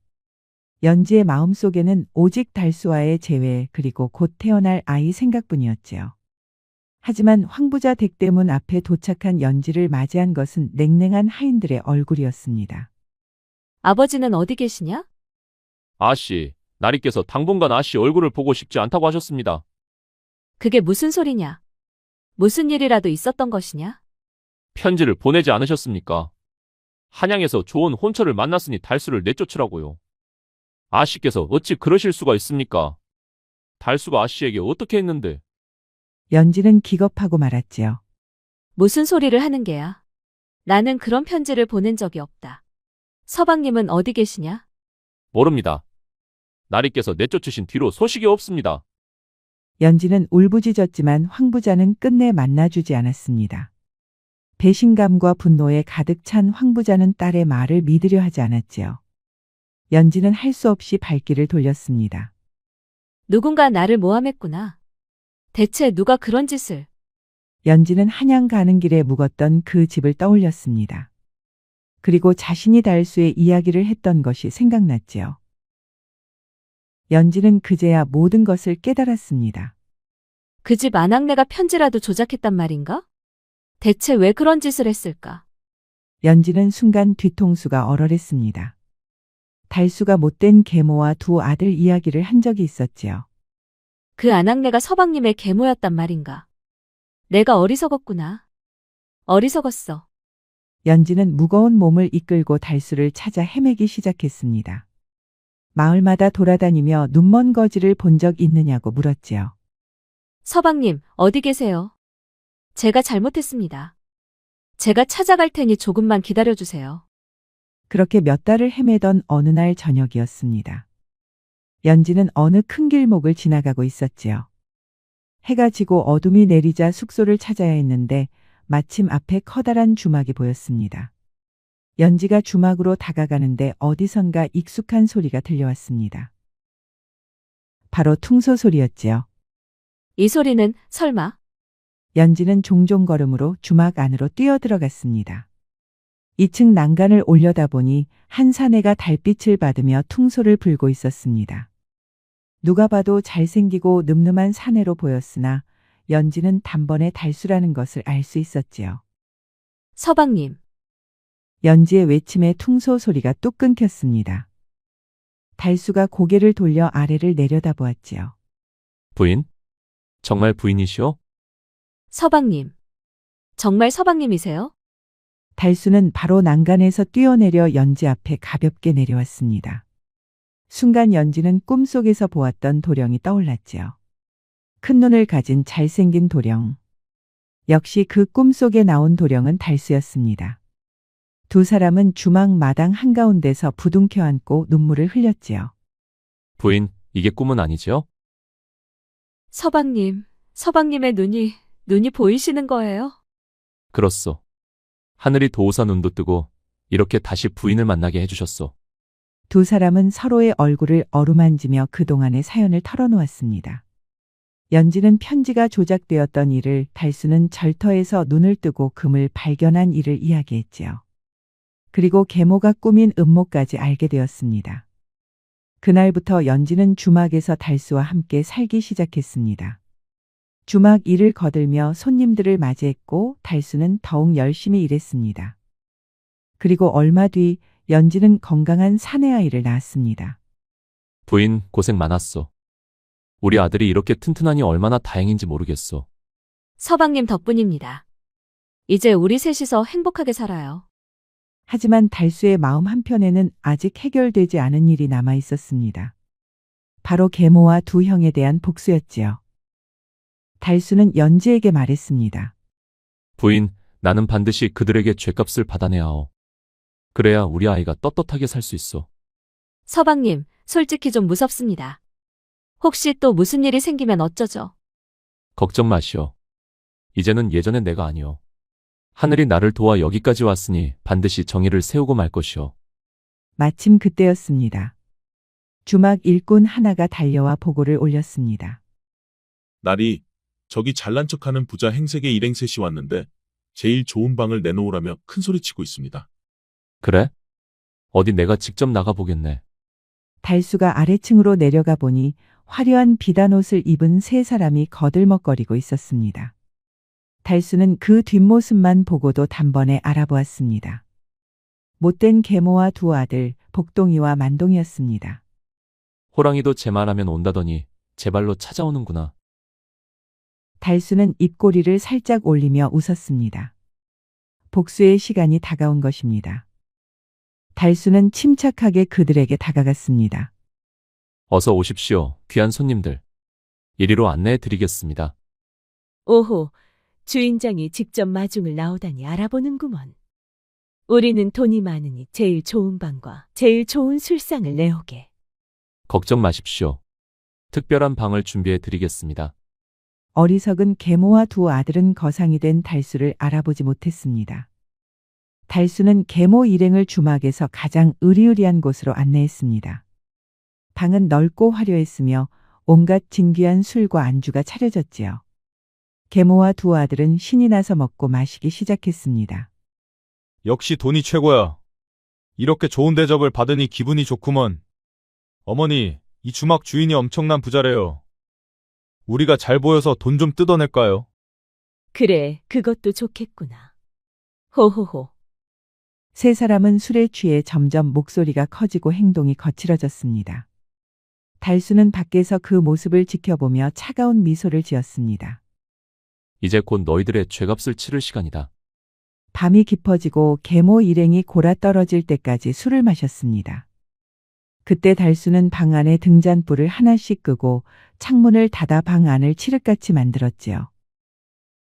D: 연지의 마음속에는 오직 달수와의 재회 그리고 곧 태어날 아이 생각뿐이었지요. 하지만 황부자 댁대문 앞에 도착한 연지를 맞이한 것은 냉랭한 하인들의 얼굴이었습니다.
H: 아버지는 어디 계시냐?
B: 아씨, 나리께서 당분간 아씨 얼굴을 보고 싶지 않다고 하셨습니다.
H: 그게 무슨 소리냐? 무슨 일이라도 있었던 것이냐?
B: 편지를 보내지 않으셨습니까? 한양에서 좋은 혼처를 만났으니 달수를 내쫓으라고요. 아씨께서 어찌 그러실 수가 있습니까? 달수가 아씨에게 어떻게 했는데?
D: 연지는 기겁하고 말았지요.
H: 무슨 소리를 하는 게야? 나는 그런 편지를 보낸 적이 없다. 서방님은 어디 계시냐?
B: 모릅니다. 나리께서 내쫓으신 뒤로 소식이 없습니다.
D: 연지는 울부짖었지만 황부자는 끝내 만나주지 않았습니다. 배신감과 분노에 가득 찬 황부자는 딸의 말을 믿으려 하지 않았지요. 연지는 할 수 없이 발길을 돌렸습니다.
H: 누군가 나를 모함했구나. 대체 누가 그런 짓을?
D: 연지는 한양 가는 길에 묵었던 그 집을 떠올렸습니다. 그리고 자신이 달수의 이야기를 했던 것이 생각났지요. 연지는 그제야 모든 것을 깨달았습니다.
H: 그 집 아낙네가 편지라도 조작했단 말인가? 대체 왜 그런 짓을 했을까?
D: 연지는 순간 뒤통수가 얼얼했습니다. 달수가 못된 계모와 두 아들 이야기를 한 적이 있었지요.
H: 그 아낙네가 서방님의 계모였단 말인가? 내가 어리석었구나. 어리석었어.
D: 연지는 무거운 몸을 이끌고 달수를 찾아 헤매기 시작했습니다. 마을마다 돌아다니며 눈먼 거지를 본 적 있느냐고 물었지요.
H: 서방님, 어디 계세요? 제가 잘못했습니다. 제가 찾아갈 테니 조금만 기다려주세요.
D: 그렇게 몇 달을 헤매던 어느 날 저녁이었습니다. 연지는 어느 큰 길목을 지나가고 있었지요. 해가 지고 어둠이 내리자 숙소를 찾아야 했는데 마침 앞에 커다란 주막이 보였습니다. 연지가 주막으로 다가가는데 어디선가 익숙한 소리가 들려왔습니다. 바로 퉁소 소리였지요.
H: 이 소리는 설마?
D: 연지는 종종 걸음으로 주막 안으로 뛰어들어갔습니다. 2층 난간을 올려다보니 한 사내가 달빛을 받으며 퉁소를 불고 있었습니다. 누가 봐도 잘생기고 늠름한 사내로 보였으나 연지는 단번에 달수라는 것을 알 수 있었지요.
H: 서방님,
D: 연지의 외침에 퉁소 소리가 뚝 끊겼습니다. 달수가 고개를 돌려 아래를 내려다보았지요.
B: 부인? 정말 부인이시오?
H: 서방님. 정말 서방님이세요?
D: 달수는 바로 난간에서 뛰어내려 연지 앞에 가볍게 내려왔습니다. 순간 연지는 꿈속에서 보았던 도령이 떠올랐지요. 큰 눈을 가진 잘생긴 도령. 역시 그 꿈속에 나온 도령은 달수였습니다. 두 사람은 주막 마당 한가운데서 부둥켜 안고 눈물을 흘렸지요.
B: 부인, 이게 꿈은 아니지요?
H: 서방님, 서방님의 눈이 보이시는 거예요?
B: 그렇소. 하늘이 도우사 눈도 뜨고 이렇게 다시 부인을 만나게 해주셨소.
D: 두 사람은 서로의 얼굴을 어루만지며 그동안의 사연을 털어놓았습니다. 연지는 편지가 조작되었던 일을, 달수는 절터에서 눈을 뜨고 금을 발견한 일을 이야기했지요. 그리고 계모가 꾸민 음모까지 알게 되었습니다. 그날부터 연지는 주막에서 달수와 함께 살기 시작했습니다. 주막 일을 거들며 손님들을 맞이했고 달수는 더욱 열심히 일했습니다. 그리고 얼마 뒤 연지는 건강한 사내아이를 낳았습니다.
B: 부인, 고생 많았소. 우리 아들이 이렇게 튼튼하니 얼마나 다행인지 모르겠소.
H: 서방님 덕분입니다. 이제 우리 셋이서 행복하게 살아요.
D: 하지만 달수의 마음 한편에는 아직 해결되지 않은 일이 남아 있었습니다. 바로 계모와 두 형에 대한 복수였지요. 달수는 연지에게 말했습니다.
B: 부인, 나는 반드시 그들에게 죗값을 받아내야 하오. 그래야 우리 아이가 떳떳하게 살 수 있어.
H: 서방님, 솔직히 좀 무섭습니다. 혹시 또 무슨 일이 생기면 어쩌죠?
B: 걱정 마시오. 이제는 예전의 내가 아니오. 하늘이 나를 도와 여기까지 왔으니 반드시 정의를 세우고 말 것이오.
D: 마침 그때였습니다. 주막 일꾼 하나가 달려와 보고를 올렸습니다.
M: 날이 저기 잘난 척하는 부자 행색의 일행셋이 왔는데 제일 좋은 방을 내놓으라며 큰 소리치고 있습니다.
B: 그래? 어디 내가 직접 나가보겠네.
D: 달수가 아래층으로 내려가 보니 화려한 비단옷을 입은 세 사람이 거들먹거리고 있었습니다. 달수는 그 뒷모습만 보고도 단번에 알아보았습니다. 못된 계모와 두 아들, 복동이와 만동이었습니다.
B: 호랑이도 제 말하면 온다더니 제 발로 찾아오는구나.
D: 달수는 입꼬리를 살짝 올리며 웃었습니다. 복수의 시간이 다가온 것입니다. 달수는 침착하게 그들에게 다가갔습니다.
B: 어서 오십시오, 귀한 손님들. 이리로 안내해 드리겠습니다.
C: 오호, 주인장이 직접 마중을 나오다니 알아보는구먼. 우리는 돈이 많으니 제일 좋은 방과 제일 좋은 술상을 내오게.
B: 걱정 마십시오. 특별한 방을 준비해 드리겠습니다.
D: 어리석은 계모와 두 아들은 거상이 된 달수를 알아보지 못했습니다. 달수는 계모 일행을 주막에서 가장 으리으리한 곳으로 안내했습니다. 방은 넓고 화려했으며 온갖 진귀한 술과 안주가 차려졌지요. 계모와 두 아들은 신이 나서 먹고 마시기 시작했습니다.
I: 역시 돈이 최고야. 이렇게 좋은 대접을 받으니 기분이 좋구먼. 어머니, 이 주막 주인이 엄청난 부자래요. 우리가 잘 보여서 돈 좀 뜯어낼까요?
C: 그래, 그것도 좋겠구나. 호호호.
D: 세 사람은 술에 취해 점점 목소리가 커지고 행동이 거칠어졌습니다. 달수는 밖에서 그 모습을 지켜보며 차가운 미소를 지었습니다.
B: 이제 곧 너희들의 죗값을 치를 시간이다.
D: 밤이 깊어지고 계모 일행이 골아 떨어질 때까지 술을 마셨습니다. 그때 달수는 방 안에 등잔불을 하나씩 끄고 창문을 닫아 방 안을 칠흑같이 만들었지요.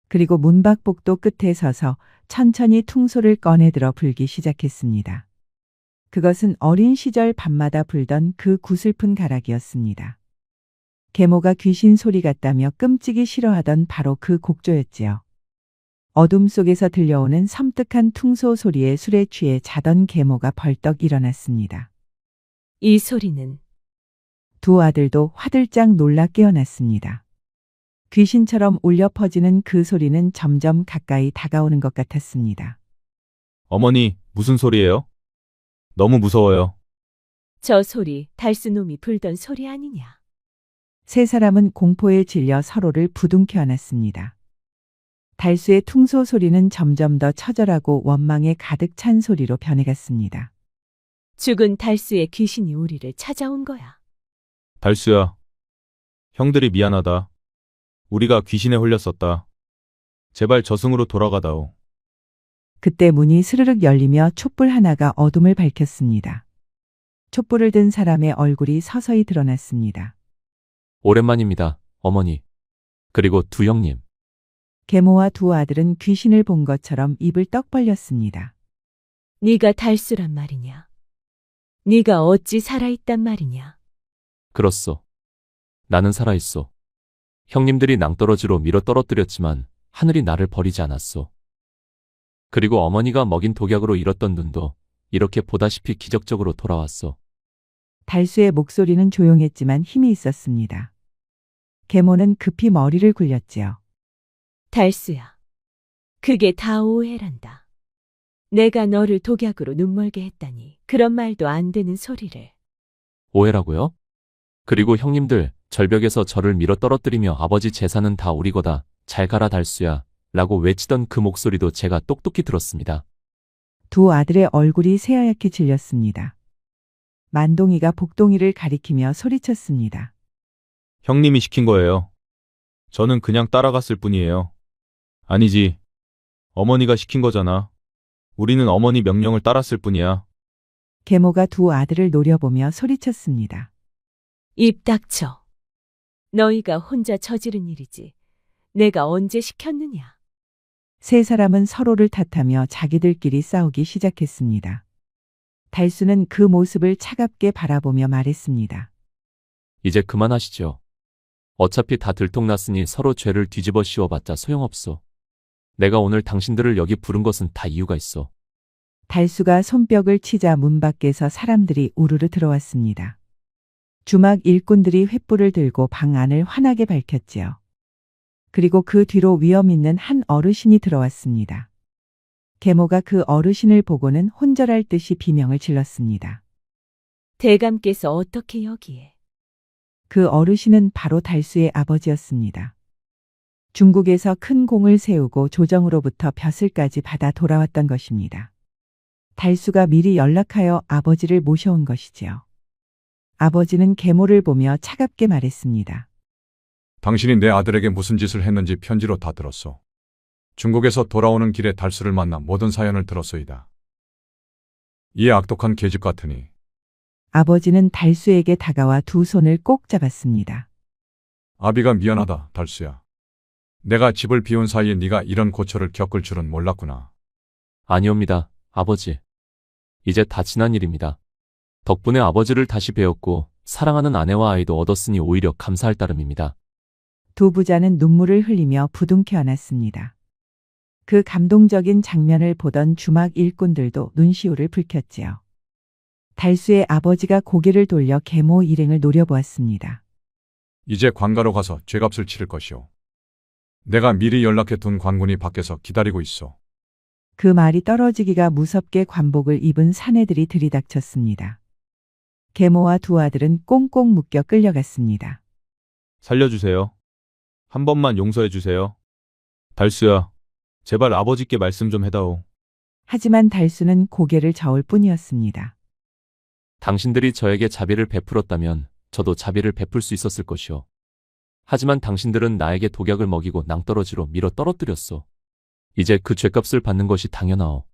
D: 그리고 문밖복도 끝에 서서 천천히 퉁소를 꺼내들어 불기 시작했습니다. 그것은 어린 시절 밤마다 불던 그 구슬픈 가락이었습니다. 계모가 귀신 소리 같다며 끔찍이 싫어하던 바로 그 곡조였지요. 어둠 속에서 들려오는 섬뜩한 퉁소 소리에 술에 취해 자던 계모가 벌떡 일어났습니다.
C: 이 소리는
D: 두 아들도 화들짝 놀라 깨어났습니다. 귀신처럼 울려 퍼지는 그 소리는 점점 가까이 다가오는 것 같았습니다.
I: 어머니, 무슨 소리예요? 너무 무서워요.
C: 저 소리 달수놈이 불던 소리 아니냐.
D: 세 사람은 공포에 질려 서로를 부둥켜 안았습니다. 달수의 퉁소 소리는 점점 더 처절하고 원망에 가득 찬 소리로 변해갔습니다.
C: 죽은 달수의 귀신이 우리를 찾아온 거야.
I: 달수야. 형들이 미안하다. 우리가 귀신에 홀렸었다. 제발 저승으로 돌아가다오.
D: 그때 문이 스르륵 열리며 촛불 하나가 어둠을 밝혔습니다. 촛불을 든 사람의 얼굴이 서서히 드러났습니다.
B: 오랜만입니다, 어머니. 그리고 두 형님.
D: 계모와 두 아들은 귀신을 본 것처럼 입을 떡 벌렸습니다.
C: 네가 달수란 말이냐. 네가 어찌 살아있단 말이냐.
B: 그렇소. 나는 살아있소. 형님들이 낭떠러지로 밀어 떨어뜨렸지만 하늘이 나를 버리지 않았소. 그리고 어머니가 먹인 독약으로 잃었던 눈도 이렇게 보다시피 기적적으로 돌아왔소.
D: 달수의 목소리는 조용했지만 힘이 있었습니다. 계모는 급히 머리를 굴렸지요.
C: 달수야. 그게 다 오해란다. 내가 너를 독약으로 눈멀게 했다니 그런 말도 안 되는 소리를.
B: 오해라고요? 그리고 형님들 절벽에서 저를 밀어 떨어뜨리며 아버지 재산은 다 우리 거다. 잘 가라 달수야. 라고 외치던 그 목소리도 제가 똑똑히 들었습니다.
D: 두 아들의 얼굴이 새하얗게 질렸습니다. 만동이가 복동이를 가리키며 소리쳤습니다.
I: 형님이 시킨 거예요. 저는 그냥 따라갔을 뿐이에요. 아니지. 어머니가 시킨 거잖아. 우리는 어머니 명령을 따랐을 뿐이야.
D: 계모가 두 아들을 노려보며 소리쳤습니다.
C: 입 닥쳐. 너희가 혼자 저지른 일이지. 내가 언제 시켰느냐.
D: 세 사람은 서로를 탓하며 자기들끼리 싸우기 시작했습니다. 달수는 그 모습을 차갑게 바라보며 말했습니다.
B: 이제 그만하시죠. 어차피 다 들통났으니 서로 죄를 뒤집어 씌워봤자 소용없소. 내가 오늘 당신들을 여기 부른 것은 다 이유가 있어.
D: 달수가 손뼉을 치자 문 밖에서 사람들이 우르르 들어왔습니다. 주막 일꾼들이 횃불을 들고 방 안을 환하게 밝혔지요. 그리고 그 뒤로 위엄 있는 한 어르신이 들어왔습니다. 계모가 그 어르신을 보고는 혼절할 듯이 비명을 질렀습니다.
C: 대감께서 어떻게 여기에?
D: 그 어르신은 바로 달수의 아버지였습니다. 중국에서 큰 공을 세우고 조정으로부터 벼슬까지 받아 돌아왔던 것입니다. 달수가 미리 연락하여 아버지를 모셔온 것이지요. 아버지는 계모를 보며 차갑게 말했습니다.
E: 당신이 내 아들에게 무슨 짓을 했는지 편지로 다 들었소. 중국에서 돌아오는 길에 달수를 만나 모든 사연을 들었소이다. 이 악독한 계집 같으니.
D: 아버지는 달수에게 다가와 두 손을 꼭 잡았습니다.
E: 아비가 미안하다, 달수야. 내가 집을 비운 사이에 네가 이런 고초를 겪을 줄은 몰랐구나.
B: 아니옵니다, 아버지. 이제 다 지난 일입니다. 덕분에 아버지를 다시 배웠고 사랑하는 아내와 아이도 얻었으니 오히려 감사할 따름입니다.
D: 두 부자는 눈물을 흘리며 부둥켜 안았습니다. 그 감동적인 장면을 보던 주막 일꾼들도 눈시울을 붉혔지요. 달수의 아버지가 고개를 돌려 계모 일행을 노려보았습니다.
E: 이제 관가로 가서 죄값을 치를 것이오. 내가 미리 연락해 둔 관군이 밖에서 기다리고 있어.
D: 그 말이 떨어지기가 무섭게 관복을 입은 사내들이 들이닥쳤습니다. 계모와 두 아들은 꽁꽁 묶여 끌려갔습니다.
I: 살려주세요. 한 번만 용서해 주세요. 달수야, 제발 아버지께 말씀 좀 해다오.
D: 하지만 달수는 고개를 저을 뿐이었습니다.
B: 당신들이 저에게 자비를 베풀었다면 저도 자비를 베풀 수 있었을 것이오. 하지만 당신들은 나에게 독약을 먹이고 낭떠러지로 밀어 떨어뜨렸소. 이제 그 죄값을 받는 것이 당연하오.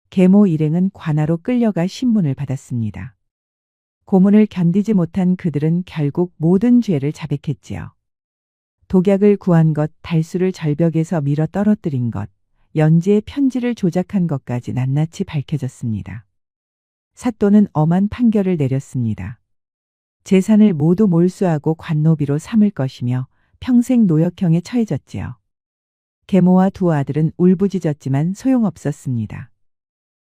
D: 계모 일행은 관아로 끌려가 신문을 받았습니다. 고문을 견디지 못한 그들은 결국 모든 죄를 자백했지요. 독약을 구한 것, 달수를 절벽에서 밀어 떨어뜨린 것, 연지의 편지를 조작한 것까지 낱낱이 밝혀졌습니다. 사또는 엄한 판결을 내렸습니다. 재산을 모두 몰수하고 관노비로 삼을 것이며 평생 노역형에 처해졌지요. 계모와 두 아들은 울부짖었지만 소용없었습니다.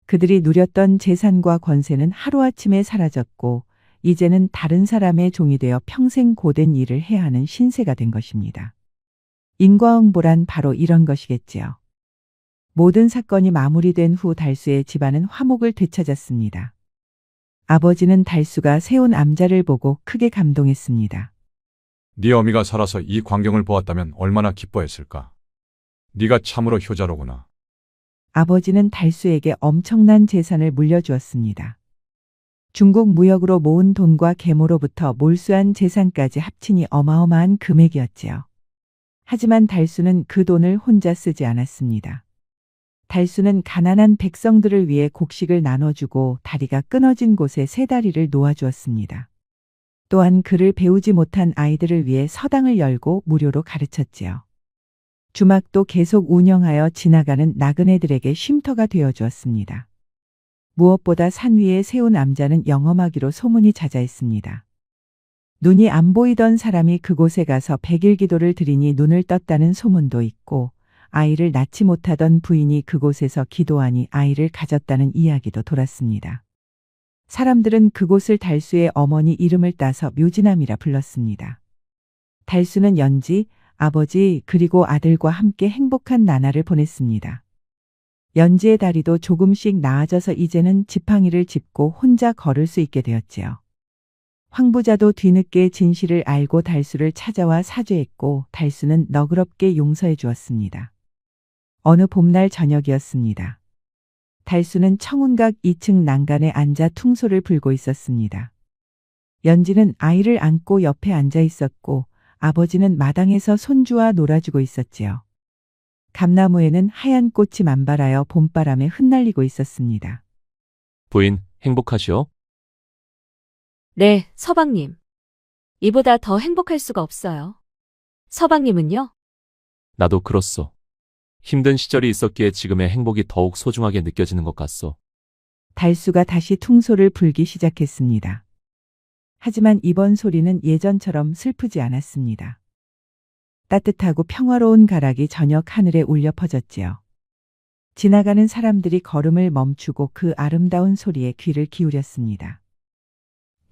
D: 그들이 누렸던 재산과 권세는 하루아침에 사라졌고 이제는 다른 사람의 종이 되어 평생 고된 일을 해야 하는 신세가 된 것입니다. 인과응보란 바로 이런 것이겠지요. 모든 사건이 마무리된 후 달수의 집안은 화목을 되찾았습니다. 아버지는 달수가 세운 암자를 보고 크게 감동했습니다.
E: 네 어미가 살아서 이 광경을 보았다면 얼마나 기뻐했을까. 네가 참으로 효자로구나.
D: 아버지는 달수에게 엄청난 재산을 물려주었습니다. 중국 무역으로 모은 돈과 계모로부터 몰수한 재산까지 합치니 어마어마한 금액이었지요. 하지만 달수는 그 돈을 혼자 쓰지 않았습니다. 달수는 가난한 백성들을 위해 곡식을 나눠주고 다리가 끊어진 곳에 세 다리를 놓아주었습니다. 또한 그를 배우지 못한 아이들을 위해 서당을 열고 무료로 가르쳤지요. 주막도 계속 운영하여 지나가는 나그네들에게 쉼터가 되어주었습니다. 무엇보다 산 위에 세운 암자는 영험하기로 소문이 자자했습니다. 눈이 안 보이던 사람이 그곳에 가서 100일 기도를 드리니 눈을 떴다는 소문도 있고 아이를 낳지 못하던 부인이 그곳에서 기도하니 아이를 가졌다는 이야기도 돌았습니다. 사람들은 그곳을 달수의 어머니 이름을 따서 묘지남이라 불렀습니다. 달수는 연지, 아버지 그리고 아들과 함께 행복한 나날을 보냈습니다. 연지의 다리도 조금씩 나아져서 이제는 지팡이를 짚고 혼자 걸을 수 있게 되었지요. 황부자도 뒤늦게 진실을 알고 달수를 찾아와 사죄했고 달수는 너그럽게 용서해 주었습니다. 어느 봄날 저녁이었습니다. 달수는 청운각 2층 난간에 앉아 퉁소를 불고 있었습니다. 연지는 아이를 안고 옆에 앉아 있었고 아버지는 마당에서 손주와 놀아주고 있었지요. 감나무에는 하얀 꽃이 만발하여 봄바람에 흩날리고 있었습니다.
B: 부인, 행복하시오?
H: 네, 서방님. 이보다 더 행복할 수가 없어요. 서방님은요?
B: 나도 그렇소. 힘든 시절이 있었기에 지금의 행복이 더욱 소중하게 느껴지는 것 같소.
D: 달수가 다시 퉁소를 불기 시작했습니다. 하지만 이번 소리는 예전처럼 슬프지 않았습니다. 따뜻하고 평화로운 가락이 저녁 하늘에 울려 퍼졌지요. 지나가는 사람들이 걸음을 멈추고 그 아름다운 소리에 귀를 기울였습니다.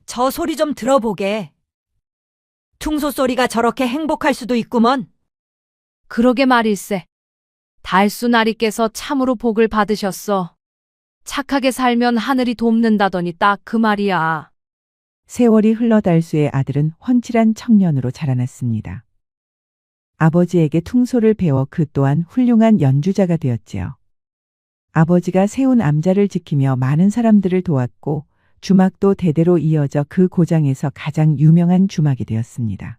G: 저 소리 좀 들어보게. 퉁소 소리가 저렇게 행복할 수도 있구먼.
N: 그러게 말일세. 달수 나리께서 참으로 복을 받으셨어. 착하게 살면 하늘이 돕는다더니 딱 그 말이야.
D: 세월이 흘러 달수의 아들은 훤칠한 청년으로 자라났습니다. 아버지에게 퉁소를 배워 그 또한 훌륭한 연주자가 되었지요. 아버지가 세운 암자를 지키며 많은 사람들을 도왔고 주막도 대대로 이어져 그 고장에서 가장 유명한 주막이 되었습니다.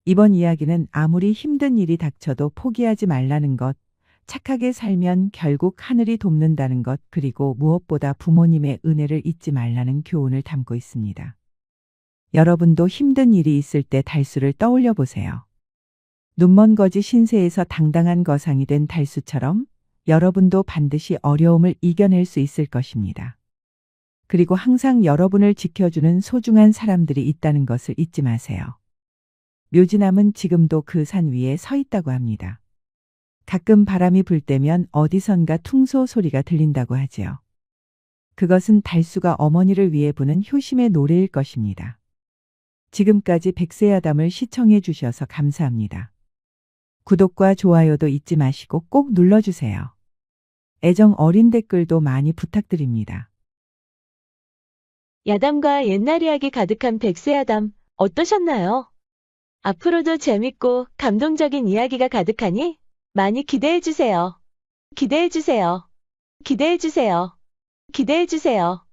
D: 이번 이야기는 아무리 힘든 일이 닥쳐도 포기하지 말라는 것, 착하게 살면 결국 하늘이 돕는다는 것, 그리고 무엇보다 부모님의 은혜를 잊지 말라는 교훈을 담고 있습니다. 여러분도 힘든 일이 있을 때 달수를 떠올려 보세요. 눈먼 거지 신세에서 당당한 거상이 된 달수처럼 여러분도 반드시 어려움을 이겨낼 수 있을 것입니다. 그리고 항상 여러분을 지켜주는 소중한 사람들이 있다는 것을 잊지 마세요. 묘지남은 지금도 그 산 위에 서 있다고 합니다. 가끔 바람이 불 때면 어디선가 퉁소 소리가 들린다고 하지요. 그것은 달수가 어머니를 위해 부는 효심의 노래일 것입니다. 지금까지 백세야담을 시청해 주셔서 감사합니다. 구독과 좋아요도 잊지 마시고 꼭 눌러주세요. 애정 어린 댓글도 많이 부탁드립니다.
A: 야담과 옛날 이야기 가득한 백세야담 어떠셨나요? 앞으로도 재밌고 감동적인 이야기가 가득하니 많이 기대해주세요. 기대해주세요. 기대해주세요. 기대해주세요.